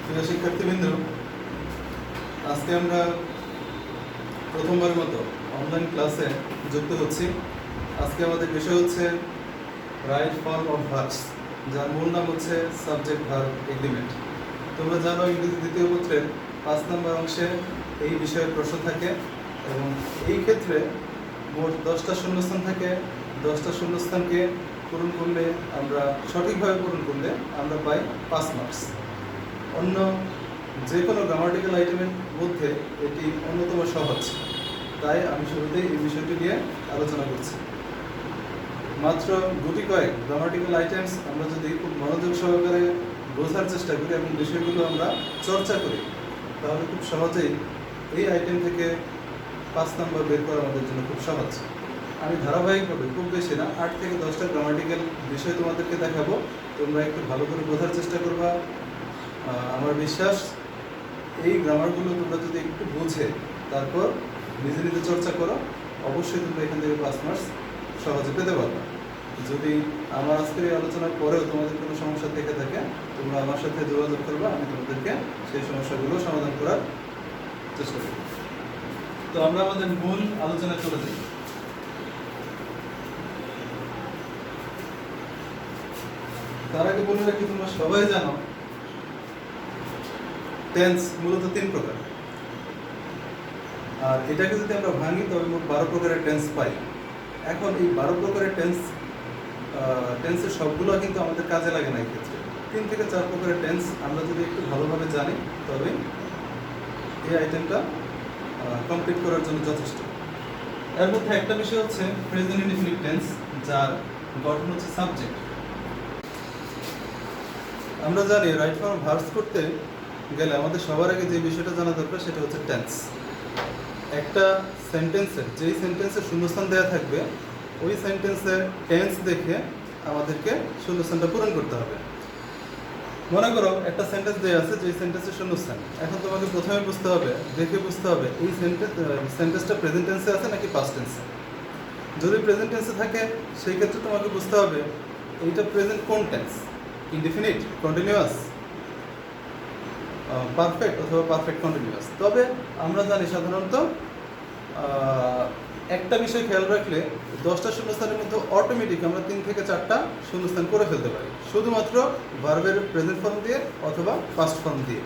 প্রিয় শিক্ষার্থীবৃন্দ, আজকে আমরা প্রথমবারের মতো অনলাইন ক্লাসে যুক্ত হচ্ছি। আজকে আমাদের বিষয় হচ্ছে রাইট ফর্ম অফ ভার্বস, যার মূল নাম হচ্ছে সাবজেক্ট ভার্ব এগ্রিমেন্ট। তোমরা জানো, ইংরেজি দ্বিতীয় পত্রের 5 নম্বর অংশে এই বিষয়ের প্রশ্ন থাকে এবং এই ক্ষেত্রে মোট 10টা শূন্যস্থান থাকে। 10টা শূন্যস্থানকে পূরণ করলে আমরা সঠিকভাবে পূরণ করলে আমরা পাই 5 মার্কস। অন্য যে কোনো গ্রামাটিক্যাল আইটেমের মধ্যে এটি অন্যতম সহজ, তাই আমি শুরুতেই এই বিষয়টি নিয়ে আলোচনা করছি। মাত্র গুটি কয়েক গ্রামাটিক্যাল আইটেমস আমরা যদি খুব মনোযোগ সহকারে বোঝার চেষ্টা করি এবং বিষয়গুলো আমরা চর্চা করি, তাহলে খুব সহজেই এই আইটেম থেকে 5 নম্বর বের করা আমাদের জন্য খুব সহজ। আমি ধারাবাহিকভাবে খুব বেশি না 8 থেকে 10টা গ্রামাটিক্যাল বিষয় তোমাদেরকে দেখাবো। তোমরা একটু ভালো করে বোঝার চেষ্টা করবা। আমার বিশ্বাস, এই গ্রামারগুলো তোমরা যদি একটু বুঝে তারপর নিজে নিজে চর্চা করো, অবশ্যই তোমরা এখান থেকে 5 মার্কস সহজে পেতে পারবে। যদি আমার আজকের এই আলোচনার পরেও তোমাদের কোনো সমস্যা থেকে থাকে, তোমরা আমার সাথে যোগাযোগ করবে, আমি তোমাদেরকে সেই সমস্যাগুলো সমাধান করার চেষ্টা করব। তো আমরা আমাদের মূল আলোচনায় চলে যাই। তার আগে বলে রাখি, তোমরা সবাই জানো টেন্স মূলত 3 প্রকার, আর এটাকে যদি আমরা ভাঙি তবে মোট 12 প্রকারের টেন্স পাই। এখন এই 12 প্রকারের টেন্সের সবগুলো কিন্তু আমাদের কাজে লাগে না। এই ক্ষেত্রে 3 থেকে 4 প্রকারের টেন্স আমরা যদি একটু ভালোভাবে জানি, তবে এই আইটেমটা কমপ্লিট করার জন্য যথেষ্ট। এর মধ্যে একটা বিষয় হচ্ছে প্রেজেন্ট ইনডিফিনিট টেন্স, যার গঠন হচ্ছে সাবজেক্ট। আমরা জানি রাইট ফর্ম ভার্বস করতে গেলে আমাদের সবার আগে যে বিষয়টা জানা দরকার সেটা হচ্ছে টেন্স। একটা সেন্টেন্সের যেই সেন্টেন্সের শূন্যস্থান দেওয়া থাকবে, ওই সেন্টেন্সের টেন্স দেখে আমাদেরকে শূন্যস্থানটা পূরণ করতে হবে। মনে করো একটা সেন্টেন্স দেওয়া আছে, যেই সেন্টেন্সের শূন্যস্থান। এখন তোমাকে প্রথমে বুঝতে হবে, দেখে বুঝতে হবে এই সেন্টেন্সটা প্রেজেন্ট টেন্সে আছে নাকি পাস্ট টেন্সে। যদি প্রেজেন্ট টেন্সে থাকে, সেই ক্ষেত্রে তোমাকে বুঝতে হবে এইটা প্রেজেন্ট কোন টেন্স, ইনডিফিনিট, কন্টিনিউয়াস, পারফেক্ট অথবা পারফেক্ট কন্টিনিউয়াস। তবে আমরা জানি সাধারণত একটা বিষয় খেয়াল রাখলে 10টা শূন্যস্থানের মধ্যে অটোমেটিক আমরা 3 থেকে 4টা শূন্যস্থান করে ফেলতে পারি, শুধুমাত্র ভার্বের প্রেজেন্ট ফর্ম দিয়ে অথবা পাস্ট ফর্ম দিয়ে।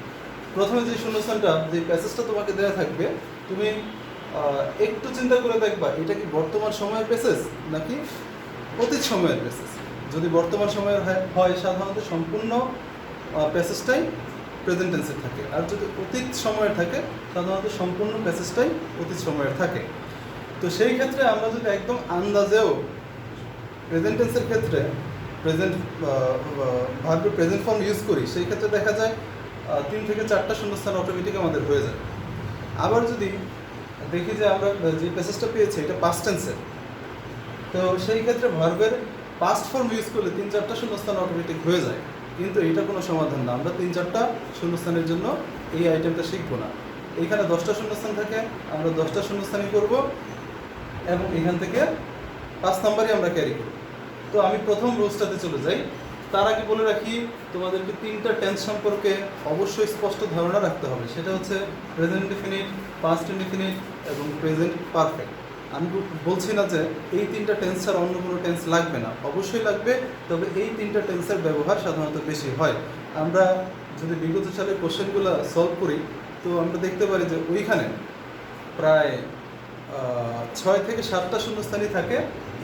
প্রথমে যে শূন্যস্থানটা, যে প্যাসেজটা তোমাকে দেওয়া থাকবে, তুমি একটু চিন্তা করে দেখবা এটা কি বর্তমান সময়ের প্যাসেজ নাকি অতীত সময়ের প্যাসেজ। যদি বর্তমান সময়ের হয়, সাধারণত সম্পূর্ণ প্যাসেজটাই প্রেজেন্ট টেন্সে থাকে, আর যদি অতীত সময়ের থাকে, সাধারণত সম্পূর্ণ প্যাসেজটাই অতীত সময়ের থাকে। তো সেই ক্ষেত্রে আমরা যদি একদম আন্দাজেও প্রেজেন্ট টেন্সের ক্ষেত্রে ভার্বের প্রেজেন্ট ফর্ম ইউজ করি, সেই ক্ষেত্রে দেখা যায় 3 থেকে 4টা শূন্যস্থান অটোমেটিক আমাদের হয়ে যায়। আবার যদি দেখি যে আমরা যে প্যাসেজটা পেয়েছি এটা পাস্ট টেন্সের, তো সেই ক্ষেত্রে ভার্বের পাস্ট ফর্ম ইউজ করলে 3-4টা শূন্যস্থান অটোমেটিক হয়ে যায়। কিন্তু এটা কোনো সমাধান না, আমরা 3-4টা শূন্যস্থানের জন্য এই আইটেমটা শিখবো না। এইখানে 10টা শূন্যস্থান থাকে, আমরা 10টা শূন্যস্থানই করব এবং এখান থেকে 5 নম্বরই আমরা ক্যারি করব। তো আমি প্রথম রুলসটাতে চলে যাই। তার আগে বলে রাখি, তোমাদেরকে 3টা টেন্স সম্পর্কে অবশ্যই স্পষ্ট ধারণা রাখতে হবে। সেটা হচ্ছে প্রেজেন্ট ইনডিফিনিট, পাস্ট ইনডিফিনিট এবং প্রেজেন্ট পারফেক্ট। আমি বলছি না যে এই 3টা টেন্স ছাড়া অন্য কোনো টেন্স লাগবে না, অবশ্যই লাগবে। তবে এই 3টা টেন্সের ব্যবহার সাধারণত বেশি হয়। আমরা যদি বিগত সালের কোশ্চেনগুলো সলভ করি, তো আমরা দেখতে পারি যে ওইখানে প্রায় 6 থেকে 7টা শূন্যস্থানই থাকে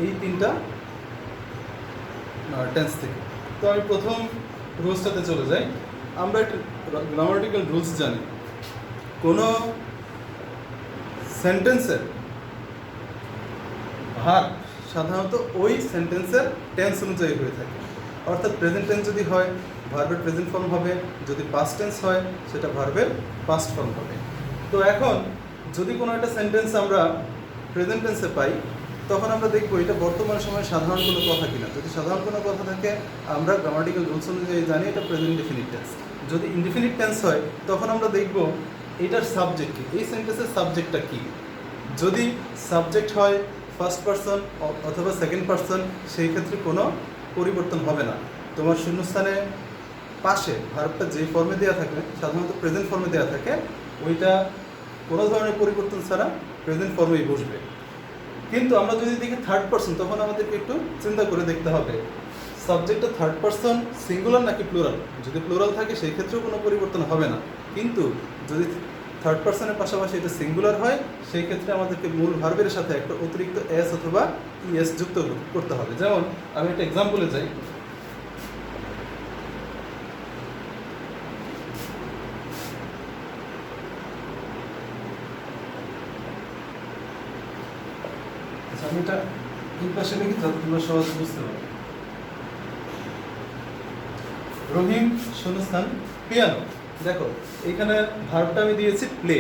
এই 3টা টেন্স থেকে। তো আমি প্রথম রুলসটাতে চলে যাই। আমরা একটা গ্রামাটিক্যাল রুলস জানি, কোনো সেন্টেন্সের ভার্ব সাধারণত ওই সেন্টেন্সের টেন্স অনুযায়ী হয়ে থাকে। অর্থাৎ প্রেজেন্ট টেন্স যদি হয়, ভার্বের প্রেজেন্ট ফর্ম হবে, যদি পাস্ট টেন্স হয়, সেটা ভার্বের পাস্ট ফর্ম হবে। তো এখন যদি কোনো একটা সেন্টেন্স আমরা প্রেজেন্ট টেন্সে পাই, তখন আমরা দেখব এটা বর্তমান সময়ে সাধারণ কোনো কথা কিনা। যদি সাধারণ কোনো কথা থাকে, আমরা গ্রামাটিক্যাল রুলস অনুযায়ী জানি এটা প্রেজেন্ট ইনডিফিনিট টেন্স। যদি ইনডিফিনিট টেন্স হয়, তখন আমরা দেখব এটার সাবজেক্ট কি, এই সেন্টেন্সের সাবজেক্টটা কি। যদি সাবজেক্ট হয় ফার্স্ট পারসন অথবা সেকেন্ড পারসন, সেই ক্ষেত্রে কোনো পরিবর্তন হবে না। তোমার শূন্যস্থানে পাশে ভার্বটা যে ফর্মে দেওয়া থাকে, সাধারণত প্রেজেন্ট ফর্মে দেওয়া থাকে, ওইটা কোনো ধরনের পরিবর্তন ছাড়া প্রেজেন্ট ফর্মেই বসবে। কিন্তু আমরা যদি দেখি থার্ড পারসন, তখন আমাদেরকে একটু চিন্তা করে দেখতে হবে সাবজেক্টটা থার্ড পারসন সিঙ্গুলার নাকি প্লুরাল। যদি প্লুরাল থাকে সেই ক্ষেত্রেও কোনো পরিবর্তন হবে না, কিন্তু যদি থার্ড পারসনের পাশাপাশি এটা সিঙ্গুলার হয় সেই ক্ষেত্রে আমাদেরকে মূল ভার্বের সাথে একটা অতিরিক্ত এস অথবা ইএস যুক্ত করতে হবে। যেমন আমি একটা এক্সাম্পলে যাই। আমি এটা এই পাশে লিখি যাতে তোমরা সহজে বুঝতে পারো। রহিম শূন্যস্থান পিয়ানো। দেখো এখানে ভার্বটা আমি দিয়েছি প্লে।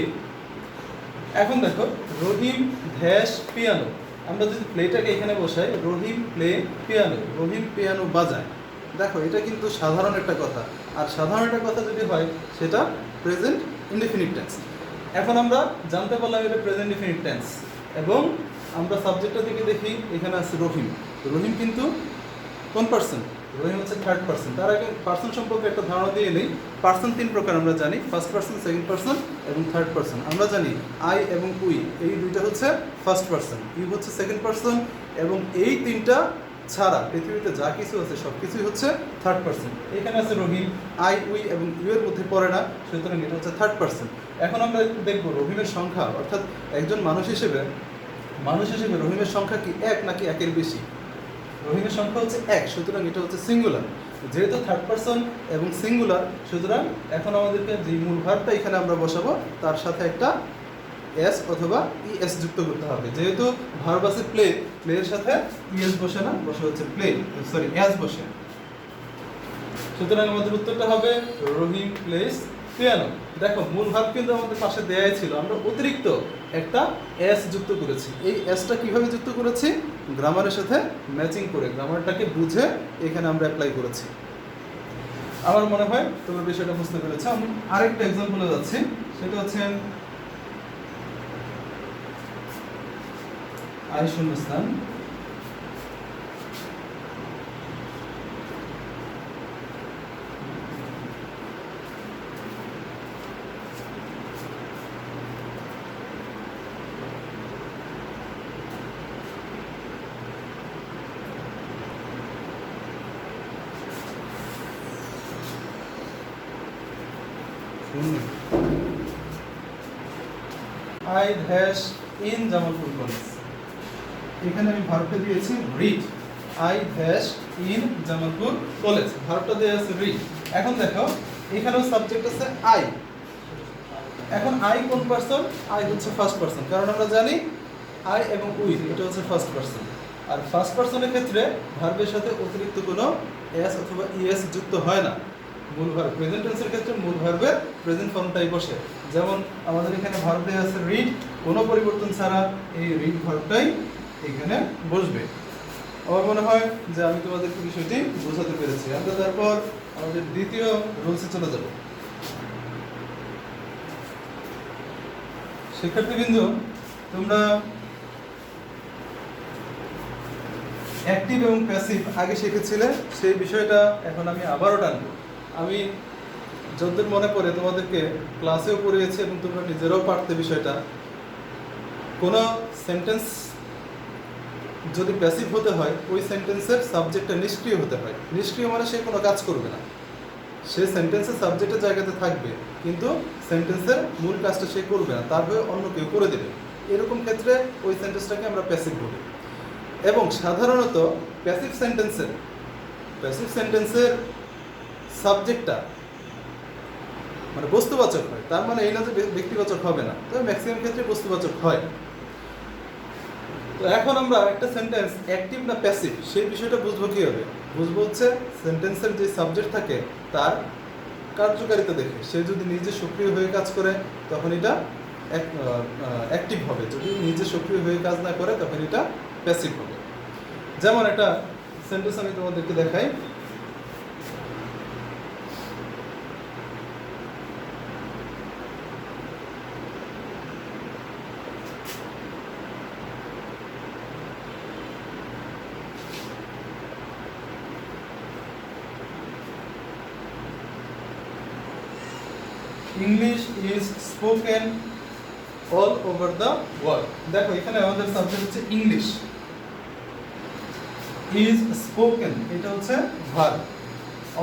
এখন দেখো রহিম ড্যাশ পিয়ানো, আমরা যদি প্লেটাকে এখানে বসাই, রহিম প্লে পিয়ানো, রহিম পিয়ানো বাজায়। দেখো এটা কিন্তু সাধারণ একটা কথা, আর সাধারণ একটা কথা যদি হয় সেটা প্রেজেন্ট ইনডেফিনিট টেন্স। এখন আমরা জানতে পারলাম এটা প্রেজেন্ট ইনডেফিনিট টেন্স, এবং আমরা সাবজেক্টটা দিকে দেখি, এখানে আছে রহিম। রহিম কিন্তু কোন পার্সন? রহিম হচ্ছে থার্ড পার্সন। তার আগে পার্সন সম্পর্কে একটা ধারণা দিয়ে নেই। পার্সন তিন প্রকার আমরা জানি, ফার্স্ট পার্সন, সেকেন্ড পার্সন এবং থার্ড পার্সন। আমরা জানি আই এবং উই, এই দুইটা হচ্ছে ফার্স্ট পার্সন, ইউ হচ্ছে সেকেন্ড পার্সন, এবং এই তিনটা ছাড়া পৃথিবীতে যা কিছু আছে সব কিছুই হচ্ছে থার্ড পার্সন। এখানে আছে রহিম, আই উই এবং ইউ এর মধ্যে পড়ে না, সুতরাং এটা হচ্ছে থার্ড পার্সন। এখন আমরা দেখবো রহিমের সংখ্যা, অর্থাৎ একজন মানুষ হিসেবে রহিমের সংখ্যা কি এক নাকি একের বেশি? রহিমের সংখ্যা হচ্ছে এক, সুতরাং এটা হচ্ছে সিঙ্গুলার। যেহেতু থার্ড পারসন এবং সিঙ্গুলার, সুতরাং এখন আমাদেরকে যে মূল ভার্বটা এখানে আমরা বসাবো তার সাথে একটা এস অথবা ইএস যুক্ত করতে হবে। যেহেতু ভার্ব আছে প্লে, প্লের সাথে ইএস বসে না, বসে হচ্ছে প্লে, সরি এস বসে। সুতরাং আমাদের উত্তরটা হবে রহিম প্লেস পিয়ানো। দেখো মূল ভার্ব কিন্তু আমাদের পাশে দেয়াই ছিল, আমরা অতিরিক্ত একটা এস যুক্ত করেছি। এই এসটা কিভাবে যুক্ত করেছি? গ্রামারের সাথে ম্যাচিং করে, গ্রামারটাকে বুঝে এখানে আমরা অ্যাপ্লাই করেছি। আমার মনে হয় তোমরা বিষয়টা বুঝতে পেরেছো। আমি আরেকটা এক্সাম্পলে যাচ্ছি, সেটা হচ্ছে আই শূন্যস্থান I dash in Jamalpur college. এখানে আমি ভার্বটা দিয়েছি read, I dash in Jamalpur college, ভার্বটা দেওয়া আছে রিড। এখন দেখো এখানেও সাবজেক্ট আছে আই। এখন আই কোন পারসন? আই হচ্ছে ফার্স্ট পারসন, কারণ আমরা জানি আই এবং উই এটা হচ্ছে ফার্স্ট পারসন। আর ফার্স্ট পারসনের ক্ষেত্রে ভার্বের সাথে অতিরিক্ত কোনো এস অথবা ইএস যুক্ত হয় না। মূল ভার্ব প্রেজেন্ট টেন্সের ক্ষেত্রে মূল ভার্বের প্রেজেন্ট ফর্মটাই বসে। যেমন আমাদের এখানে ভার্ব দেওয়া আছে রিড, কোনো পরিবর্তন ছাড়া এই রিড ভার্বটাই এখানে বসবে। আমার মনে হয় যে আমি তোমাদেরকে বিষয়টি বোঝাতে পেরেছি। আমরা তারপর আমাদের দ্বিতীয় রুলসে চলে যাব। শিক্ষার্থীবৃন্দ, তোমরা অ্যাক্টিভ এবং প্যাসিভ আগে শিখেছিলে, সেই বিষয়টা এখন আমি আবারও টানবো। আমি যতদূর মনে পড়ে তোমাদেরকে ক্লাসেও পড়িয়েছি এবং তোমরা নিজেরাও পারতে বিষয়টা। কোনো সেন্টেন্স যদি প্যাসিভ হতে হয়, ওই সেন্টেন্সের সাবজেক্টটা নিষ্ক্রিয় হতে হয়। নিষ্ক্রিয় মানে সে কোনো কাজ করবে না, সে সেন্টেন্সের সাবজেক্টের জায়গাতে থাকবে, কিন্তু সেন্টেন্সের মূল কাজটা সে করবে না, তার হয়ে অন্য কেউ করে দেবে। এরকম ক্ষেত্রে ওই সেন্টেন্সটাকে আমরা প্যাসিভ বলি। এবং সাধারণত প্যাসিভ সেন্টেন্সের সাবজেক্টটা মানে বস্তুবাচক হয়, তার মানে এই না যে ব্যক্তিবাচক হবে না, তবে ম্যাক্সিমাম ক্ষেত্রে বস্তুবাচক হয়। তো এখন আমরা একটা সেন্টেন্স অ্যাক্টিভ না প্যাসিভ সেই বিষয়টা বুঝবো কীভাবে? বুঝবো হচ্ছে সেন্টেন্সের যে সাবজেক্ট থাকে তার কার্যকারিতা দেখে। সে যদি নিজে সক্রিয় হয়ে কাজ করে তখন এটা অ্যাক্টিভ হবে, যদি নিজে সক্রিয় হয়ে কাজ না করে তখন এটা প্যাসিভ হবে। যেমন একটা সেন্টেন্স আমি তোমাদেরকে দেখাই। English is spoken all over the world. দেখো এখানে আমাদের সাবজেক্ট হচ্ছে ইংলিশ, ইজ স্পোকেন এটা হচ্ছে verb,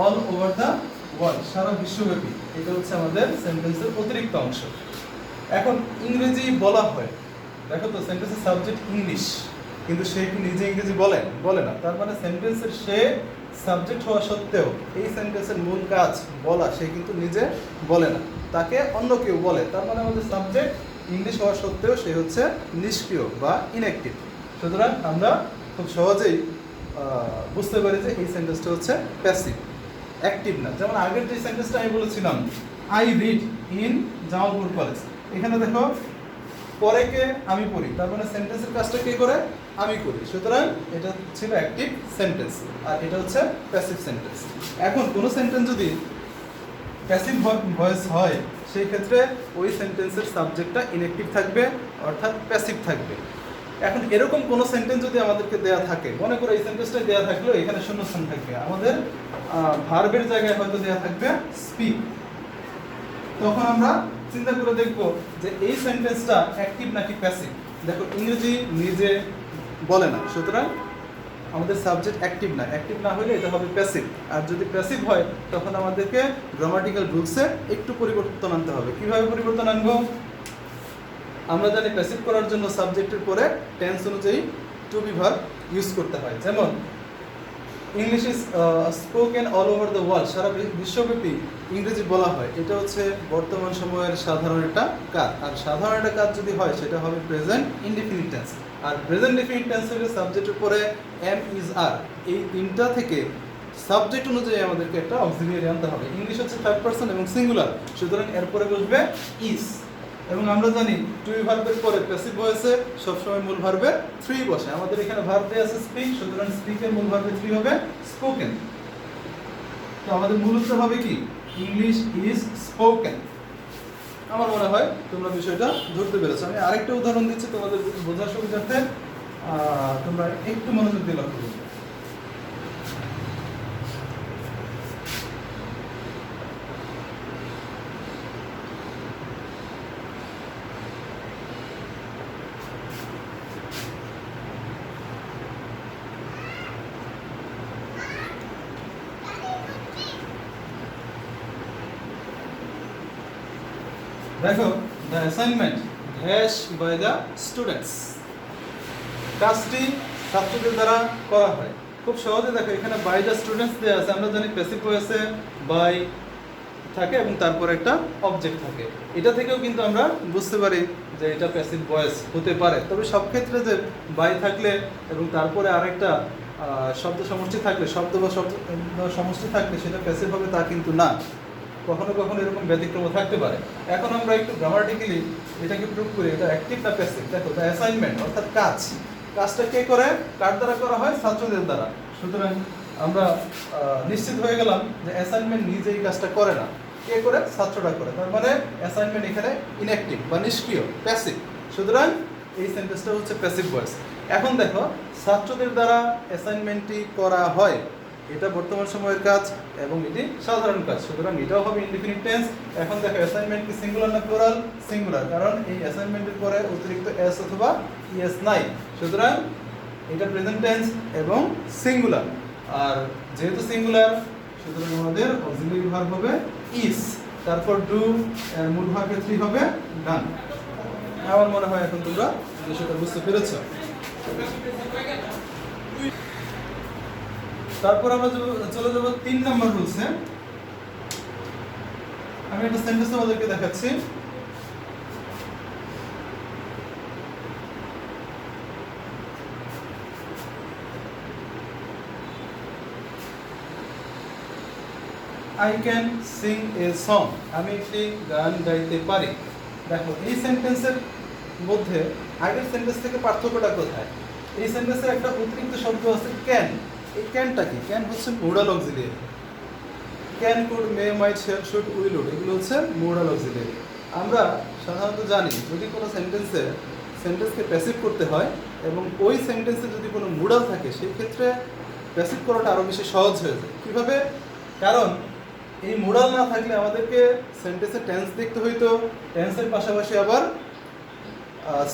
all over the world সারা বিশ্বব্যাপী এটা হচ্ছে আমাদের সেন্টেন্সের অতিরিক্ত অংশ। এখন ইংরেজি বলা হয়, দেখো তো সেন্টেন্সের সাবজেক্ট ইংলিশ, কিন্তু সে কি নিজে ইংরেজি বলে না। তার মানে সেন্টেন্সের সে সাবজেক্ট হওয়া সত্ত্বেও এই সেন্টেন্সের মূল কাজ বলা সে কিন্তু নিজে বলে না, তাকে অন্য কেউ বলে। তার মানে আমাদের সাবজেক্ট ইংলিশ হওয়া সত্ত্বেও সে হচ্ছে নিষ্ক্রিয় বা ইনঅ্যাক্টিভ। সুতরাং আমরা খুব সহজেই বুঝতে পারি যে এই সেন্টেন্সটা হচ্ছে প্যাসিভ, অ্যাক্টিভ না। যেমন আগের যে সেন্টেন্সটা আমি বলেছিলাম, I read in Jamalpur college, এখানে দেখো পরে কে আমি পড়ি, তার মানে সেন্টেন্সের কাজটা কে করে, আমি করি। সুতরাং এটা ছিল অ্যাক্টিভ সেন্টেন্স আর এটা হচ্ছে প্যাসিভ সেন্টেন্স। এখন কোনো সেন্টেন্স যদি প্যাসিভ ভয়েস হয় সেই ক্ষেত্রে ওই সেন্টেন্সের সাবজেক্টটা ইনঅ্যাক্টিভ থাকবে, অর্থাৎ প্যাসিভ থাকবে। এখন এরকম কোনো সেন্টেন্স যদি আমাদেরকে দেয়া থাকে, মনে করো এই সেন্টেন্সটা দেয়া থাকলেও এখানে শূন্যস্থান থাকবে, আমাদের ভার্বের জায়গায় হয়তো দেয়া থাকবে স্পিক, তখন আমরা চিন্তা করে দেখব যে এই সেন্টেন্সটা অ্যাক্টিভ নাকি প্যাসিভ। দেখো ইংরেজি নিজে বলে না, সুতরাং আমাদের সাবজেক্ট অ্যাক্টিভ না হলে এটা হবে প্যাসিভ। আর যদি প্যাসিভ হয় তখন আমাদেরকে গ্রামাটিক্যাল রুলসে একটু পরিবর্তন আনতে হবে। কিভাবে পরিবর্তন আনবো? আমরা জানি প্যাসিভ করার জন্য সাবজেক্টের পরে টেন্স অনুযায়ী টু বি ভার্ব ইউজ করতে হয়। যেমন English is spoken all over the world, সারা বিশ্বব্যাপী ইংরেজি বলা হয়, এটা হচ্ছে বর্তমান সময়ের সাধারণ একটা কাজ। আর সাধারণ একটা কাজ যদি হয় সেটা হবে প্রেজেন্ট ইনডিফিনিট টেন্স। আর প্রেজেন্ট ডিফিনিট টেন্সের সাবজেক্টের পরে এম ইজ আর, এই তিনটা থেকে সাবজেক্ট অনুযায়ী আমাদেরকে একটা অক্সিলিয়ারি আনতে হবে। ইংলিশ হচ্ছে থার্ড পারসন এবং সিঙ্গুলার, সুতরাং এরপরে বসবে ইজ। এবং আমরা জানি টু বি ভার্বের পরে প্যাসিভ ভয়েসে সবসময় মূল ভার্বে থ্রি বসে। আমাদের এখানে ভার্ব দেয়া আছে স্পিক, সুতরাং স্পিকের মূল ভার্বে থ্রি হবে স্পোকেন। তো আমাদের মূল উত্তর হবে কি? English is spoken. আমার মনে হয় তোমরা বিষয়টা ধরতে পেরেছো। আমি আরেকটা উদাহরণ দিচ্ছি তোমাদের বোঝার সুবিধার্থে, তোমরা একটু মনোযোগ দিয়ে লক্ষ্য করবে। দেখো, the assignment dash by the students, কাজটি ছাত্রদের দ্বারা করা হয়। খুব সহজে দেখো এখানে বাই দ্য স্টুডেন্টস দেওয়া আছে। আমরা জানি প্যাসিভ ভয়েসে বাই থাকে এবং তারপর একটা অবজেক্ট থাকে। এটা থেকেও কিন্তু আমরা বুঝতে পারি যে এটা প্যাসিভ ভয়েস হতে পারে। তবে সব ক্ষেত্রে যে বাই থাকলে এবং তারপরে আরেকটা শব্দ সমষ্টি থাকলে, শব্দ বা শব্দ সমষ্টি থাকলে সেটা প্যাসিভ হবে তা কিন্তু না। কখনো কখনো এরকম ব্যতিক্রম থাকতে পারে। এখন আমরা একটু গ্রামাটিক্যালি এটাকে প্রুভ করি এটা অ্যাক্টিভ না প্যাসিভ। দেখো, দ্য অ্যাসাইনমেন্ট অর্থাৎ কাজটা কে করে, কার দ্বারা করা হয়? ছাত্রদের দ্বারা। সুতরাং আমরা নিশ্চিত হয়ে গেলাম যে অ্যাসাইনমেন্ট নিজেই কাজটা করে না, কে করে? ছাত্ররা করে। তার মানে অ্যাসাইনমেন্ট এখানে ইনঅ্যাক্টিভ বা নিষ্ক্রিয়, প্যাসিভ। সুতরাং এই সেন্টেন্সটা হচ্ছে প্যাসিভ ভয়েস। এখন দেখো, ছাত্রদের দ্বারা অ্যাসাইনমেন্টটি করা হয়, এটা বর্তমান সময়ের কাজ এবং এটি সাধারণ কাজ, সুতরাং এটাও হবে ইনডিফিনিট টেন্স। এখন দেখো অ্যাসাইনমেন্ট কি সিঙ্গুলার না প্লুরাল? সিঙ্গুলার, কারণ এই অ্যাসাইনমেন্টের পরে অতিরিক্ত এস অথবা ইএস নাই, সুতরাং এটা প্রেজেন্ট টেন্স এবং সিঙ্গুলার। আর যেহেতু সিঙ্গুলার সুতরাং আমাদের অক্সিলিয়ারি ভার্ব হবে ইজ, তারপর ডু, এর মূল ভার্বে থ্রি হবে ডান। আমার মনে হয় এখন তোমরা বিষয়টা বুঝতে পেরেছো। তারপর আমরা চলে যাবো 3 নম্বর রুলসে। আমি একটা সেন্টেন্স তোমাদেরকে দেখাচ্ছি। I can sing a song, আমি একটি গান গাইতে পারি। দেখো এই সেন্টেন্সের মধ্যে আগের সেন্টেন্স থেকে পার্থক্যটা কোথায়? এই সেন্টেন্সে একটা অতিরিক্ত শব্দ আছে ক্যান। এই ক্যানটা কি? ক্যান হচ্ছে modal auxiliary. Can, could, may, might, shall, should, will, would এগুলো হচ্ছে মোডাল অক্সিলিয়ারি। আমরা সাধারণত জানি যদি কোনো সেন্টেন্সকে প্যাসিভ করতে হয় এবং ওই সেন্টেন্সে যদি কোনো মোডাল থাকে সেই ক্ষেত্রে প্যাসিভ করাটা আরও বেশি সহজ হয়ে যায়। কীভাবে? কারণ এই মোডাল না থাকলে আমাদেরকে সেন্টেন্সের টেন্স দেখতে হইতো, টেন্সের পাশাপাশি আবার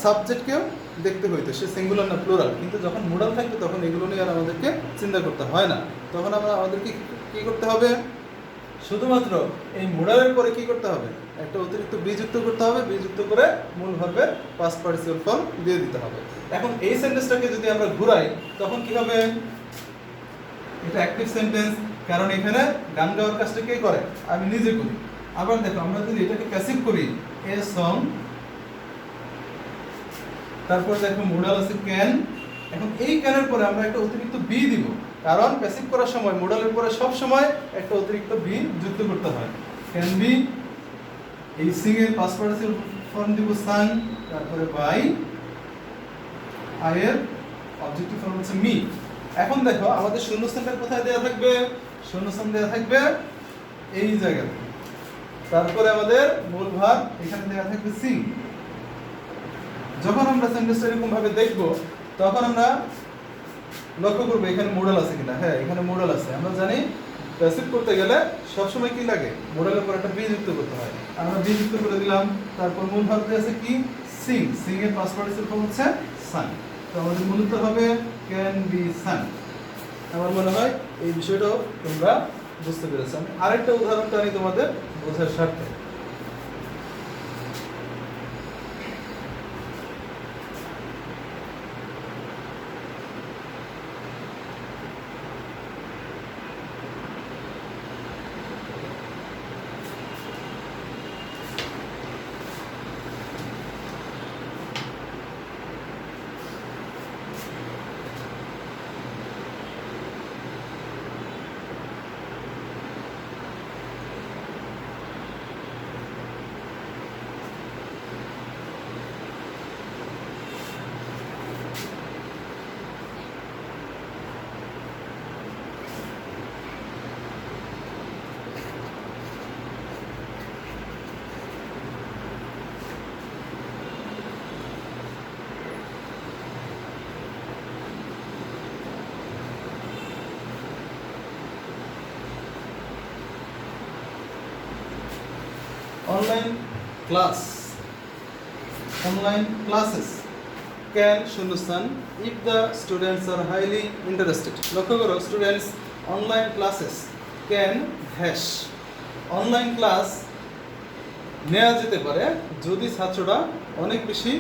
সাবজেক্টকেও দেখতে হইতো, সে সিঙ্গুলার না প্লুরাল। কিন্তু যখন মোডাল থাকতো তখন এগুলো নিয়ে আর আমাদেরকে চিন্তা করতে হয় না। তখন আমাদেরকে কী করতে হবে, শুধুমাত্র এই মোডালের পরে কি করতে হবে, একটা অতিরিক্ত বি যুক্ত করতে হবে, বি যুক্ত করে মূল ভার্বের পাস্ট পার্টিসিপল ফর্ম দিয়ে দিতে হবে। এখন এই সেন্টেন্সটাকে যদি আমরা ঘুরাই তখন কি হবে, এটা অ্যাক্টিভ সেন্টেন্স, কারণ এখানে গান গাওয়ার কাজটা কে করে, আমি নিজে করি। আবার দেখো আমরা যদি এটাকে প্যাসিভ করি, এ সং, তারপর দেখো মোডাল আছে ক্যান। এখন এই ক্যানের পরে আমরা একটা অতিরিক্ত বি দিব, কারণ প্যাসিভ করার সময় মোডালের পরে সব সময় একটা অতিরিক্ত বি যুক্ত করতে হয়। ক্যান বি, এই সিং এর পাস্ট পার্টিসিপল ফর্ম দিব সাং, তারপরে বাই, আই এর অবজেক্টিভ ফর্ম হচ্ছে মি। এখন দেখো আমাদের শূন্যস্থানটা কোথায় দেওয়া থাকবে, শূন্যস্থান দেওয়া থাকবে এই জায়গাতে, তারপরে আমাদের মূল ভার্ব এখানে দেওয়া থাকবে সিং। যখন আমরা সেন্টেন্সটা এরকম ভাবে দেখব তখন আমরা লক্ষ্য করবো এখানে মোডাল আছে কিনা। হ্যাঁ, এখানে মোডাল আছে। আমরা জানি প্যাসিভ করতে গেলে সবসময় কি লাগে, মোডালের পর একটা বি যুক্ত করতে হয়। আমরা বি যুক্ত করে দিলাম, তারপর মূল ভার্ব আছে কি সিং, সিং এর পাস্ট পার্টিসিপল ফর্ম হচ্ছে সাং। তো আমাদের মূলত হবে ক্যান বি সাং। আমার মনে হয় এই বিষয়টাও তোমরা বুঝতে পেরেছো। আমি আরেকটা উদাহরণটা আমি তোমাদের বোঝার স্বার্থে, online classes can shunustan if the students are highly interested. লক্ষ্য করো, students online classes can hash, online class নেওয়া যেতে পারে যদি ছাত্ররা অনেক বেশি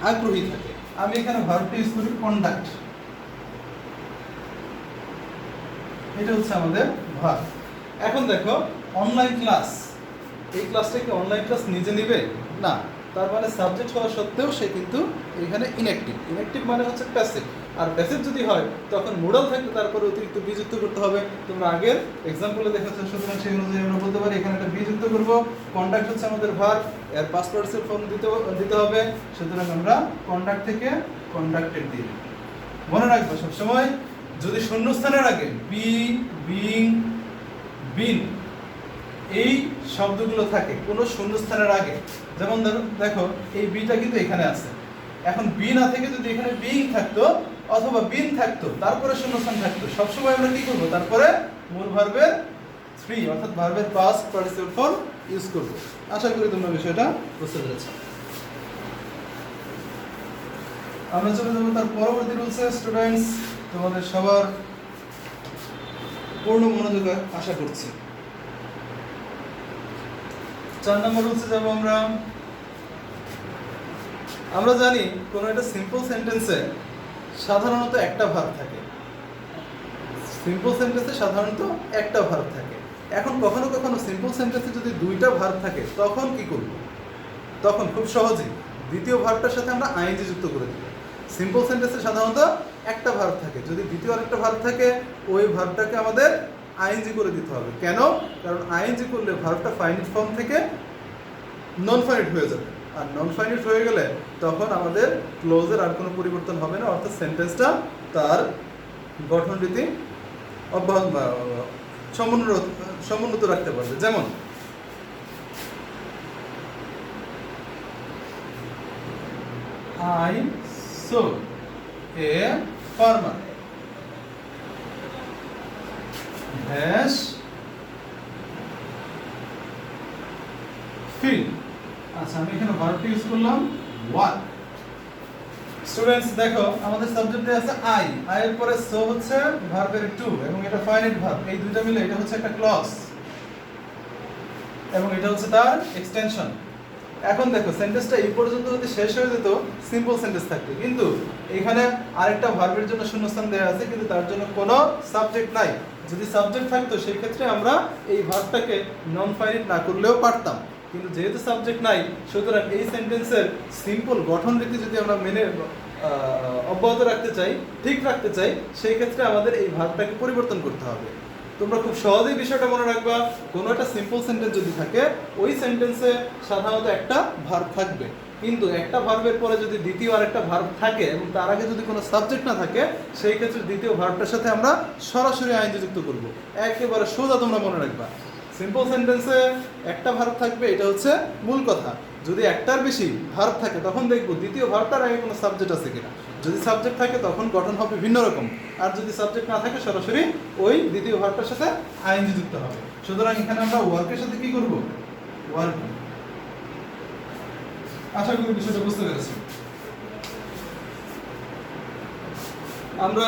আগ্রহী থাকে। আমি এখানে ভার্বটি ইউজ করি কন্ডাক্ট, এটা হচ্ছে আমাদের ভার্ব। এখন দেখো অনলাইন ক্লাস, এই ক্লাসটা কি অনলাইন ক্লাস নিজে নেবে না, তার মানে সাবজেক্ট হওয়া সত্ত্বেও সে কিন্তু এখানে ইনঅ্যাক্টিভ। ইনঅ্যাক্টিভ মানে হচ্ছে প্যাসিভ, আর প্যাসিভ যদি হয় তখন মোডাল থাকলে তারপরে অতিরিক্ত বি যুক্ত করতে হবে। তোমরা আগের এক্সাম্পলে দেখেছো, সুতরাং সেই অনুযায়ী আমরা বলতে পারি এখানে একটা বি যুক্ত করব। কন্ডাক্ট হচ্ছে আমাদের ভার্ব, এর পাস্ট পার্টিসিপল ফর্ম দিতে হবে, সুতরাং আমরা কন্ডাক্ট থেকে কন্ডাক্টেড দিয়ে দেব। মনে রাখবো সবসময় যদি শূন্যস্থানের আগে বি, বিং, বিন এই শব্দগুলো থাকে কোনো শূন্যস্থানের আগে, যেমন দেখো এই বিটা কিন্তু এখানে আছে, এখন বি না থেকে যদি এখানে বিং থাকতো অথবা বিন থাকতো তারপরে শূন্যস্থান থাকতো, সবসময় আমরা কি করবো, তারপরে মূল ভার্বের 3 অর্থাৎ ভার্বের পাস্ট পার্টিসিপল ফর্ম ইউজ করবো। আশা করি তোমরা বিষয়টা বুঝতে পেরেছো। আমরা চলে যাবো তার পরবর্তী রুলসে। স্টুডেন্টস, তোমাদের সবার পূর্ণ মনোযোগ আশা করছি। 4 নম্বর রুলসে যাব আমরা। আমরা জানি কোনো একটা সিম্পল সেন্টেন্সে সাধারণত একটা ভার্ব থাকে, সিম্পল সেন্টেন্সে সাধারণত একটা ভার্ব থাকে। এখন কখনো কখনো সিম্পল সেন্টেন্সে যদি দুইটা ভার্ব থাকে তখন কি করব, তখন খুব সহজেই দ্বিতীয় ভার্বটার সাথে আমরা আইএনজি যুক্ত করে দেব। সিম্পল সেন্টেন্সে সাধারণত একটা ভার্ব থাকে, যদি দ্বিতীয় আরেকটা ভার্ব থাকে ওই ভার্বটাকে আমাদের আইএনজি করে দিতে হবে। কেন? কারণ আইএনজি করলে ভার্বটা ফাইনিট ফর্ম থেকে নন ফাইনিট হয়ে যাবে, আর নন ফাইনিট হয়ে গেলে তখন আমাদের ক্লোজের আর কোনো পরিবর্তন হবে না, অর্থাৎ সেন্টেন্সটা তার গঠন রীতি সমুন্নত রাখতে পারবে। যেমন I saw a farmer dash fill. আচ্ছা, আমি এখানে ভার্বটি ইউজ করলাম ওয়ার্ক। স্টুডেন্টস দেখো, আমাদের সাবজেক্টে আছে আই, আই এর পরে সো হচ্ছে ভার্বের টু, এবং এটা ফাইনাইট ভার্ব, এই দুইটা মিলে এটা হচ্ছে একটা ক্লজ, এবং এটা হচ্ছে তার এক্সটেনশন। এখন দেখো, সেন্টেন্সটা এই পর্যন্ত যদি শেষ হয়ে যেত সিম্পল সেন্টেন্স থাকতো, কিন্তু এখানে আরেকটা ভার্বের জন্য শূন্যস্থান দেওয়া আছে, কিন্তু তার জন্য কোনো সাবজেক্ট নাই। যদি সাবজেক্ট থাকতো সেই ক্ষেত্রে আমরা এই ভার্বটাকে নন ফাইনাইট না করলেও পারতাম, কিন্তু যেহেতু সাবজেক্ট নাই, সুতরাং এই সেন্টেন্সের সিম্পল গঠন রীতি যদি আমরা মেনে অব্যাহত রাখতে চাই, ঠিক রাখতে চাই, সেই ক্ষেত্রে আমাদের এই ভার্বটাকে পরিবর্তন করতে হবে। তোমরা খুব সহজেই বিষয়টা মনে রাখবা, কোনো একটা সিম্পল সেন্টেন্স যদি থাকে, ওই সেন্টেন্সে সাধারণত একটা ভার্ব থাকবে, কিন্তু একটা ভার্বের পরে যদি দ্বিতীয় আরেকটা ভার্ব থাকে এবং তার আগে যদি কোনো সাবজেক্ট না থাকে, সেই ক্ষেত্রে দ্বিতীয় ভার্বটার সাথে আমরা সরাসরি আইএনজি যুক্ত করব। একেবারে সোজা তোমরা মনে রাখবা, সিম্পল সেন্টেন্সে একটা ভার্ব থাকবে, এটা হচ্ছে মূল কথা। যদি একটার বেশি ভার্ব থাকে, তখন দেখবো দ্বিতীয় ভার্বটার আগে কোনো সাবজেক্ট আছে কিনা। যদি সাবজেক্ট থাকে তখন গঠন হবে ভিন্ন রকম, আর যদি সাবজেক্ট না থাকে সরাসরি ওই দ্বিতীয় ভার্বটার সাথে আইএনজি যুক্ত হবে। সুতরাং এখানে আমরা ওয়ার্কের সাথে কি করব? ওয়ার্ক। আশা করি বিষয়টা বুঝতে পেরেছি। আমরা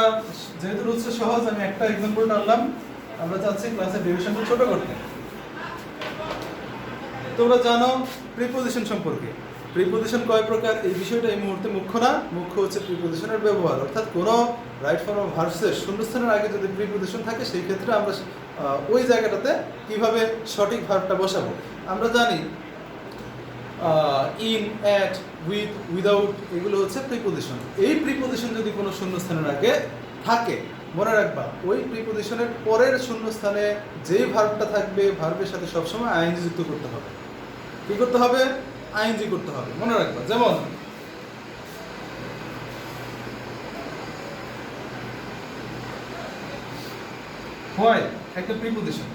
যেহেতু রুলসটা সহজ, আমি একটা এক্সাম্পল টানলাম, আমরা চাচ্ছি ক্লাসের ডিউরেশনটা ছোট করতে। তোমরা জানো প্রিপোজিশন সম্পর্কে, প্রিপোজিশন কয় প্রকার, এই বিষয়টা এই মুহূর্তে মুখ্য না, মুখ্য হচ্ছে প্রিপোজিশনের ব্যবহার। অর্থাৎ কোনো রাইট ফর্ম অফ ভার্বসের শূন্যস্থানের আগে যদি প্রিপোজিশন থাকে, সেই ক্ষেত্রে আমরা ওই জায়গাটাতে কিভাবে সঠিক ভার্বটা বসাবো। আমরা জানি ইন, অ্যাট, উইথ, উইদাউট, এগুলো হচ্ছে প্রিপোজিশন। এই প্রিপোজিশন যদি কোনো শূন্যস্থানের আগে থাকে, মনে রাখবা ওই প্রিপোজিশনের পরের শূন্যস্থানে যেই ভার্বটা থাকবে, ভার্বের সাথে সবসময় আইএনজি যুক্ত করতে হবে। কি করতে হবে? আইএনজি করতে হবে, মনে রাখবা। যেমন হোয়াই একটা প্রিপোজিশন,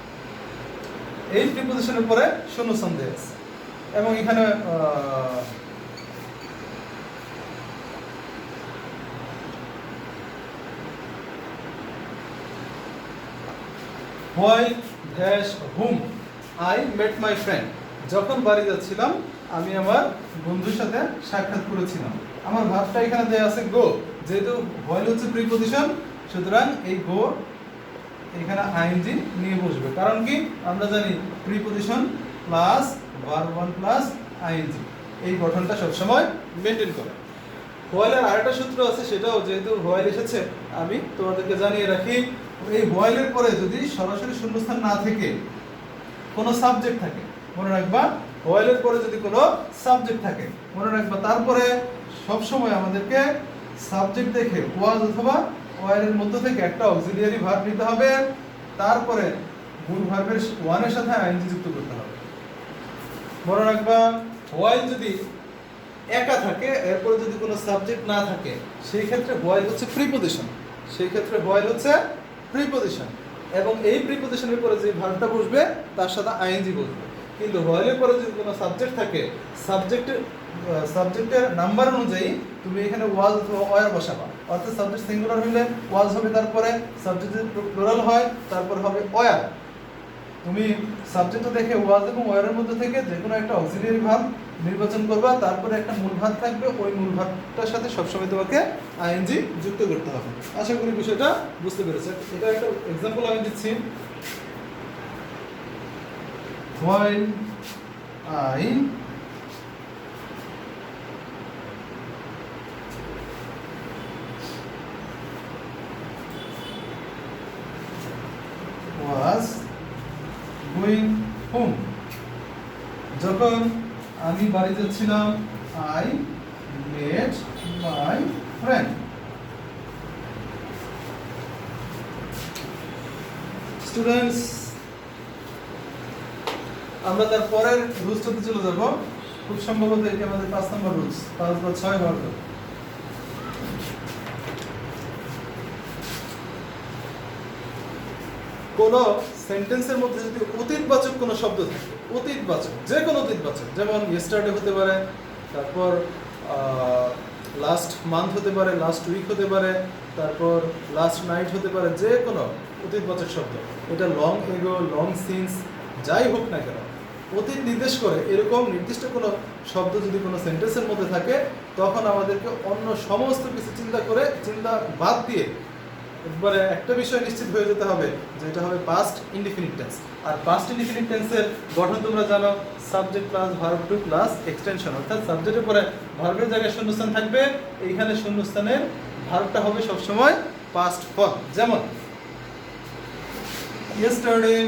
এই প্রিপোজিশনের পরে শূন্যস্থান দেয়া আছে, এবং এখানে why dash hmm I met my friend, যখন বাড়ি যাচ্ছিলাম আমি আমার বন্ধুর সাথে সাক্ষাৎ করেছিলাম। আমার ভার্বটা এখানে দেয়া আছে গো, যেহেতু হোয়াইল হচ্ছে প্রিপোজিশন, সুতরাং এই গো এখানে আইএনজি নিয়ে বসবে। কারণ কি, আমরা জানি preposition plus verb one plus ING, এই গঠনটা সবসময় মেনটেন করে। হোয়াইলের আরেকটা সূত্র আছে, সেটাও যেহেতু হোয়াইল এসেছে আমি তোমাদেরকে জানিয়ে রাখি। এই হোয়াইলের পরে যদি সরাসরি শূন্যস্থান না থেকে কোনো সাবজেক্ট থাকে, মনে রাখবা হোয়াইলের পরে যদি কোনো সাবজেক্ট থাকে, মনে রাখবা তারপরে সবসময় আমাদেরকে সাবজেক্ট দেখে ওয়াজ অথবা ওয়াইলের মধ্য থেকে একটা অক্সিলিয়ারি ভার্ব নিতে হবে, তারপরে মূল ভার্বের ওয়ানের সাথে আইএনজি যুক্ত করতে হবে। মনে রাখবা হোয়াইল যদি একা থাকে, এরপরে যদি কোনো সাবজেক্ট না থাকে, সেই ক্ষেত্রে হোয়াইল হচ্ছে প্রিপোজিশন, সেই ক্ষেত্রে হোয়াইল হচ্ছে প্রিপোজিশন, এবং এই প্রিপোজিশনের পরে যে ভার্বটা বসবে তার সাথে আইএনজি বসবে। কিন্তু হোয়াইলের পরে যদি কোনো সাবজেক্ট থাকে, সাবজেক্টের নাম্বার অনুযায়ী তুমি এখানে ওয়াজ অথবা ওয়ার বসাবা। অর্থাৎ সাবজেক্ট সিঙ্গুলার হলে ওয়াজ হবে, তারপরে সাবজেক্ট যদি প্লুরাল হয় তারপর হবে ওয়ার। তুমি সাবজেক্ট দেখে ওয়াজ এবং ওয়ারের মধ্যে থেকে যে কোনো একটা অক্সিলিয়ারি ভার্ব নির্বাচন করবা, তারপরে একটা মূল ভার্ব থাকবে, ওই মূল ভার্বটার সাথে সবসময় তোমাকে আইএনজি যুক্ত করতে হবে। আশা করি বিষয়টা বুঝতে পেরেছো। এটা একটা এক্সাম্পল আমি দিচ্ছি। While I was going home, যখন আমি বাড়ি যাচ্ছিলাম, I met my friend. Students, আমরা তার পরের রুলসটাতে চলে যাব। খুব সম্ভবত এটি আমাদের 5 নম্বর রুলস, 5 বা 6 হওয়ার কথা। কোন সেন্টেন্সের মধ্যে যদি অতীতবাচক কোনো শব্দ থাকে, অতীতবাচক যে কোনো অতীতবাচক, যেমন ইয়েস্টারডে হতে পারে, তারপর লাস্ট মান্থ হতে পারে, লাস্ট উইক হতে পারে, তারপর লাস্ট নাইট হতে পারে, যে কোনো অতীতবাচক শব্দ, এটা লং এগো, লং সিন্স, যাই হোক না কেন, অতীত নির্দেশ করে এরকম নির্দিষ্ট কোনো শব্দ যদি কোনো সেন্টেন্সের মধ্যে থাকে, তখন আমাদেরকে অন্য সমস্ত কিছু চিন্তা বাদ দিয়ে একবারে একটা বিষয় নিশ্চিত হয়ে যেতে হবে, যেটা হবে পাস্ট ইনডিফিনিট টেন্স। আর পাস্ট ইনডিফিনিট টেন্সের গঠন তোমরা জানো, subject plus verb two plus extension, অর্থাৎ সাবজেক্টের পরে ভার্বের জায়গায় শূন্যস্থান থাকবে, এইখানে শূন্যস্থানের ভার্বটা হবে সবসময় পাস্ট ফর্ম। যেমন yesterday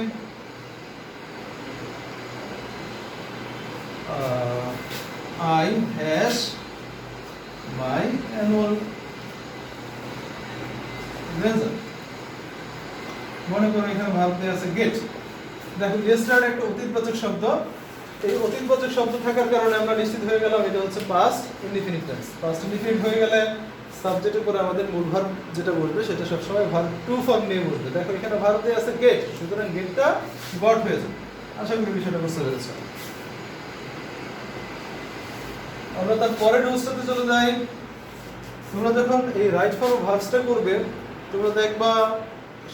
I has my annual result। মনে করো এখানে ভাব দেয়া আছে গেট। দেখো yesterday একটা অতীতবাচক শব্দ, এই অতীতবাচক শব্দ থাকার কারণে আমরা নিশ্চিত হয়ে গেলাম এটা হচ্ছে past indefinite tense. Past indefinite হয়ে গেলে সাবজেক্টের পরে আমাদের মূল ভার্ব যেটা বলবে সেটা সবসময় ভার্ব টু ফর্ম নিয়ে বলবে। দেখো এখানে ভার্ব দেয়া আছে গেট, সুতরাং গেটটা গট হয়ে যাবে। আশা করি বিষয়টা বুঝতে পেরেছো। আমরা তার পরের রুলসটাতে চলে যাই। তোমরা যখন এই রাইট ফর্ম ভার্বসটা করবে, তোমরা দেখবা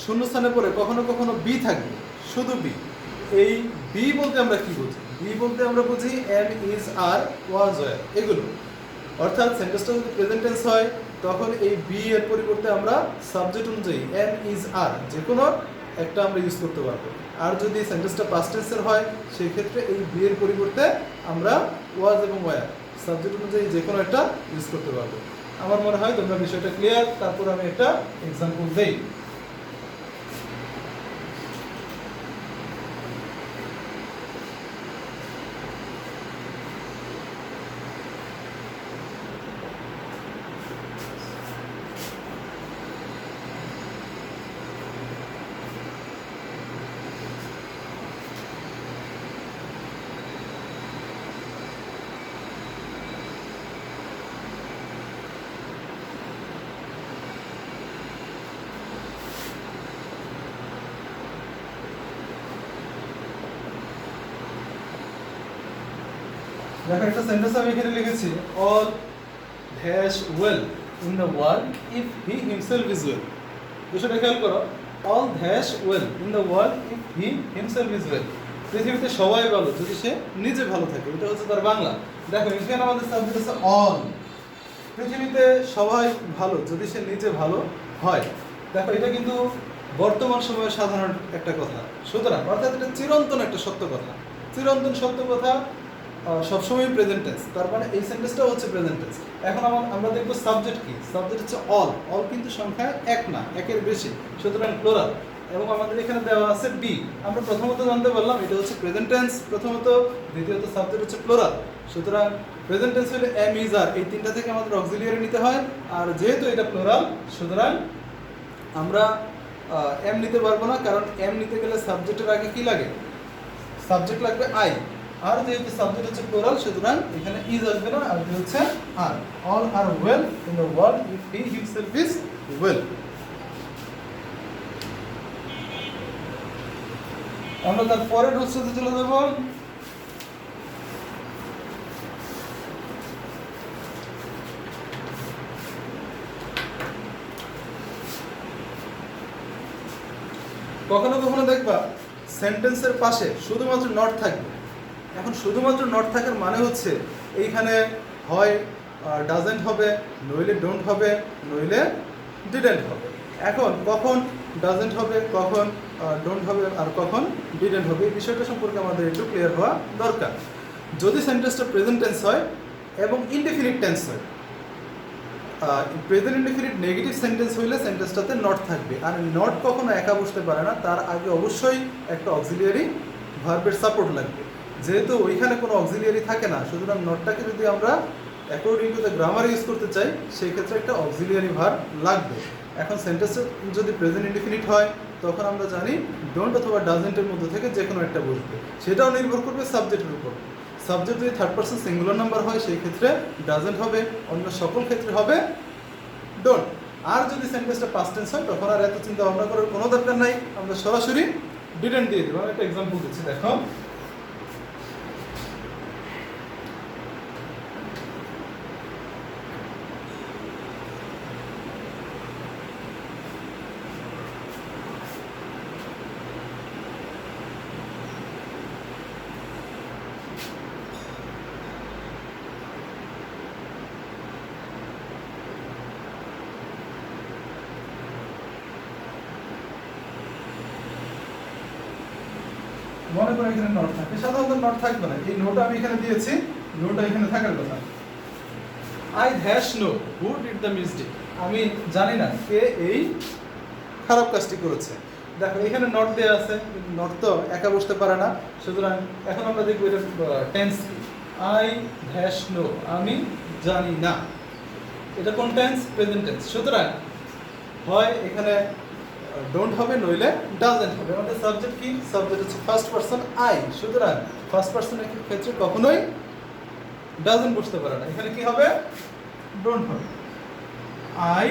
শূন্যস্থানের পরে কখনো কখনো বি থাকবে, শুধু বি। এই বি বলতে আমরা কি বুঝি? বি বলতে আমরা বুঝি am, is, are, was, were, এগুলো। অর্থাৎ সেন্টেন্সটা যদি প্রেজেন্ট টেন্স হয়, তখন এই বি এর পরিবর্তে আমরা সাবজেক্ট অনুযায়ী এম, ইজ, আর যে কোনো একটা আমরা ইউজ করতে পারবো। আর যদি সেন্টেন্সটা পাস্ট টেন্সের হয়, সেই ক্ষেত্রে এই বি এর পরিবর্তে আমরা ওয়াজ এবং ওয়্যার সাবজেক্ট অনুযায়ী যে কোনো একটা ইউজ করতে পারবো। আমার মনে হয় তোমরা বিষয়টা ক্লিয়ার। তারপর আমি একটা এক্সাম্পল দেই। দেখো একটা সেন্টেন্স আমি এখানে লিখেছি, all dash well in the world if he himself is well. বিষয়টা খেয়াল করো, all dash well in the world if he himself is well. পৃথিবীতে সবাই ভালো যদি সে নিজে ভালো থাকে, এটা হচ্ছে তার বাংলা। দেখো এখানে আমাদের সাবজেক্ট আছে অল। পৃথিবীতে সবাই ভালো যদি সে নিজে ভালো হয়। দেখো এটা কিন্তু বর্তমান সময়ের সাধারণ একটা কথা, সুতরাং অর্থাৎ এটা চিরন্তন একটা সত্য কথা। চিরন্তন সত্য কথা সবসময় প্রেজেন্ট টেন্স, তার মানে এই সেন্টেন্সটাও হচ্ছে প্রেজেন্ট টেন্স। এখন আমরা দেখব সাবজেক্ট কি। সাবজেক্ট হচ্ছে অল। অল কিন্তু সংখ্যায় এক না, একের বেশি, সুতরাং প্লুরাল। এবং আমাদের এখানে দেওয়া আছে বি। আমরা প্রথমত জানতে পারলাম এটা হচ্ছে প্রেজেন্ট টেন্স প্রথমত, দ্বিতীয়ত সাবজেক্ট হচ্ছে প্লুরাল। সুতরাং প্রেজেন্ট টেন্স হলে এম, ইজ, আর এই তিনটা থেকে আমাদের অক্সিলিয়ারি নিতে হয়। আর যেহেতু এটা প্লুরাল, সুতরাং আমরা এম নিতে পারবো না, কারণ এম নিতে গেলে সাবজেক্টের আগে কি লাগে? সাবজেক্ট লাগবে আই। আর যেহেতু সাবজেক্ট হচ্ছে প্লুরাল, সুতরাং এখানে ইজ আসবে না, আর হচ্ছে আর। All are well in the world if he himself is well. আমরা তার পরের রুলসটাতে চলে যাব। কখনো কখনো দেখবা সেন্টেন্সের পাশে শুধুমাত্র নট থাকবে। এখন শুধুমাত্র নট থাকার মানে হচ্ছে এইখানে হয় ডাজেন্ট হবে, নইলে ডোন্ট হবে, নইলে ডিডেন্ট হবে। এখন কখন ডাজেন্ট হবে, কখন ডোন্ট হবে, আর কখন ডিডেন্ট হবে, এই বিষয়টা সম্পর্কে আমাদের একটু ক্লিয়ার হওয়া দরকার। যদি সেন্টেন্সটা প্রেজেন্ট টেন্স হয় এবং ইনডেফিনিট টেন্স হয়, প্রেজেন্ট ইনডেফিনিট নেগেটিভ সেন্টেন্স হইলে সেন্টেন্সটাতে নট থাকবে। আর নট কখনো একা বসতে পারে না, তার আগে অবশ্যই একটা অক্সিলিয়ারি ভার্বের সাপোর্ট লাগবে। যেহেতু ওইখানে কোনো অক্সিলিয়ারি থাকে না, সুতরাং নটটাকে যদি আমরা according to the grammar use করতে চাই, সেই ক্ষেত্রে একটা অক্সিলিয়ারি ভার্ব লাগবে। এখন সেন্টেন্সে যদি প্রেজেন্ট ইনডেফিনিট হয়, তখন আমরা জানি ডোন্ট অথবা ডাজেন্টের মধ্যে থেকে যে কোনো একটা বসবে। সেটাও নির্ভর করবে সাবজেক্টের উপর। সাবজেক্ট যদি থার্ড পারসন সিঙ্গুলার নাম্বার হয়, সেই ক্ষেত্রে ডাজেন্ট হবে, অন্য সকল ক্ষেত্রে হবে ডোন্ট। আর যদি সেন্টেন্সটা পাস্ট টেন্স হয়, তখন আর এত চিন্তা ভাবনা করার কোনো দরকার নাই, আমরা সরাসরি ডিডেন্ট দিয়ে দেবো। আমি একটা এক্সাম্পল দিচ্ছি, দেখো। মনে করো এখানে নট থাকে, সাধারণত নট থাকবে না, এই নোটা আমি এখানে দিয়েছি, নোটা এখানে থাকার কথা। I hash know who did the mistake, আমি জানি না কে এই খারাপ কাজটি করেছে। দেখো এখানে নট দেওয়া আছে, নট তো একা বসতে পারে না, সুতরাং এখন আমরা দেখবো এটা টেন্স কি। আই হ্যাশ নো, আমি জানি না, এটা কোন টেন্স? Present tense. সুতরাং হয় এখানে ডোন্ট হবে, নইলে ডাজেন্ট হবে। আমাদের সাবজেক্ট কি? সাবজেক্ট হচ্ছে ফার্স্ট পারসন আই, সুতরাং ফার্স্ট পারসনের ক্ষেত্রে কখনোই ডাজেন্ট বসতে পারে না, এখানে কি হবে? ডোন্ট হবে। আই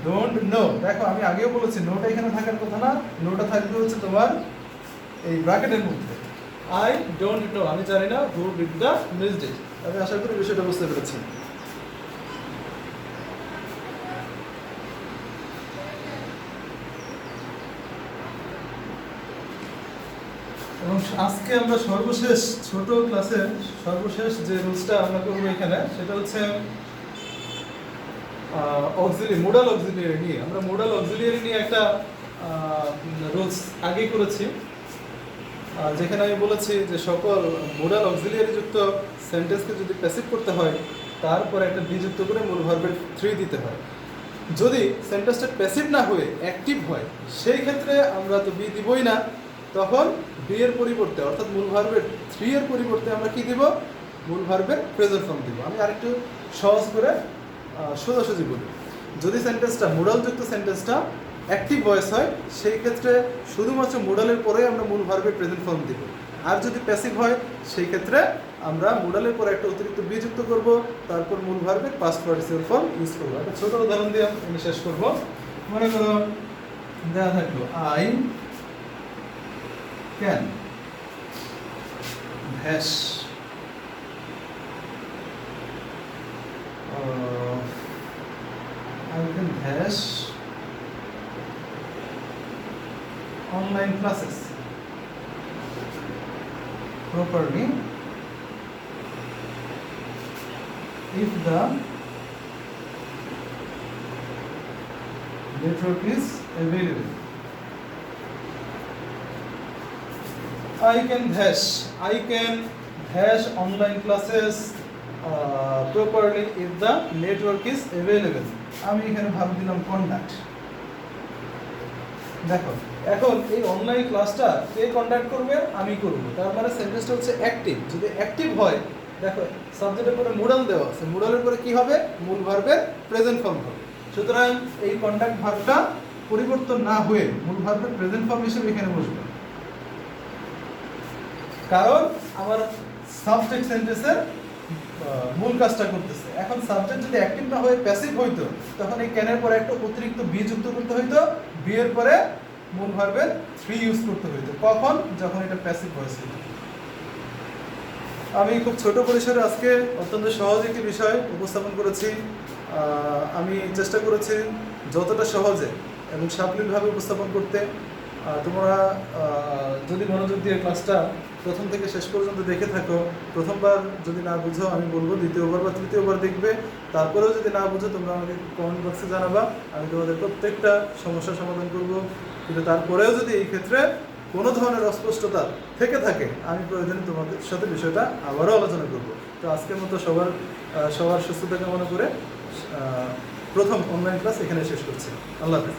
ডোন্ট নো, দেখো আমি আগেও বলেছি নোটা এখানে থাকার কথা না, নোটা থাকবে হচ্ছে তোমার এই ব্র্যাকেটের মধ্যে। আই ডোন্ট নো, আমি জানি না হু ডিড দ্য মিস্টেক। আমি আশা করি বিষয়টা বুঝতে পেরেছি। এবং আজকে আমরা সর্বশেষ ছোট ক্লাসের সর্বশেষ যে রুলসটা আমরা করবো এখানে, সেটা হচ্ছে মোডাল অক্সিলিয়ারি নিয়ে। আমরা মোডাল অক্সিলিয়ারি নিয়ে একটা রুলস আগেই করেছি, যেখানে আমি বলেছি যে সকল মোডাল অক্সিলিয়ারি যুক্ত সেন্টেন্সকে যদি প্যাসিভ করতে হয়, তারপরে একটা বি যুক্ত করে মূল ভার্বের থ্রি দিতে হয়। যদি সেন্টেন্সটা প্যাসিভ না হয়ে অ্যাক্টিভ হয়, সেই ক্ষেত্রে আমরা তো বি দিবই না, তখন বি এর পরিবর্তে অর্থাৎ মূল ভার্বের থ্রি এর পরিবর্তে আমরা কি দিব? মূল ভার্বের প্রেজেন্ট ফর্ম দিব। আমি আরেকটু সহজ করে সোজাসুজি বলি। যদি সেন্টেন্সটা মোডালযুক্ত সেন্টেন্সটা অ্যাক্টিভ ভয়েস হয়, সেই ক্ষেত্রে শুধুমাত্র মোডালের পরে আমরা মূল ভার্বের প্রেজেন্ট ফর্ম দিব। আর যদি প্যাসিভ হয়, সেই ক্ষেত্রে আমরা মোডালের পরে একটা অতিরিক্ত বি যুক্ত করব, তারপর মূল ভার্বের পাস্ট পার্টিসিপল ফর্ম ইউজ করবো। একটা ছোট উদাহরণ দিয়ে আমি শেষ করবো। মনে করো দেওয়া থাকলো I can hash I can hash online classes properly if the network is available. I can hash online classes properly if the network is available. আমি এখানে ভাব দিলাম কন্ডাক্ট। দেখো এখন এই অনলাইন ক্লাসটা কে কন্ডাক্ট করবে? আমি করব। তার মানে সেন্টেন্সটা হচ্ছে অ্যাক্টিভ। যদি অ্যাক্টিভ হয়, দেখো সাবজেক্টের পরে মোডাল দেওয়া আছে, মোডালের পরে কি হবে? মূল ভার্বের প্রেজেন্ট ফর্ম হবে। সুতরাং এই কন্ডাক্ট ভার্বটা পরিবর্তন না হয়ে মূল ভার্বের প্রেজেন্ট ফর্ম হিসেবে এখানে বসবে, কারণ আমার সাবজেক্ট সেন্টেন্সের মূল কাজটা করতেছে। এখন সাবজেক্ট যদি অ্যাক্টিভ না হয়ে প্যাসিভ হইতো, তখন এই ক্যানের পরে একটা অতিরিক্ত বি যুক্ত করতে হইতো, বি এর পরে মূল ভার্বের থ্রি ইউজ করতে হইতো। কখন? যখন এটা প্যাসিভ ভয়েস হইতো। আমি খুব ছোট পরিসরে আজকে অত্যন্ত সহজ একটি বিষয় উপস্থাপন করেছি। আমি চেষ্টা করেছি যতটা সহজে এবং সাবলীলভাবে উপস্থাপন করতে। তোমরা যদি মনোযোগ দিয়ে ক্লাসটা প্রথম থেকে শেষ পর্যন্ত দেখে থাকো, প্রথমবার যদি না বুঝো আমি বলবো দ্বিতীয়বার বা তৃতীয়বার দেখবে। তারপরেও যদি না বুঝো তোমরা আমাকে কমেন্ট বক্সে জানাবা, আমি তোমাদের প্রত্যেকটা সমস্যার সমাধান করব। কিন্তু তারপরেও যদি এই ক্ষেত্রে কোনো ধরনের অস্পষ্টতা থেকে থাকে, আমি প্রয়োজনে তোমাদের সাথে বিষয়টা আবারও আলোচনা করব। তো আজকের মতো সবার সুস্থতা কামনা করে প্রথম অনলাইন ক্লাস এখানে শেষ করছি। আল্লাহ হাফেজ।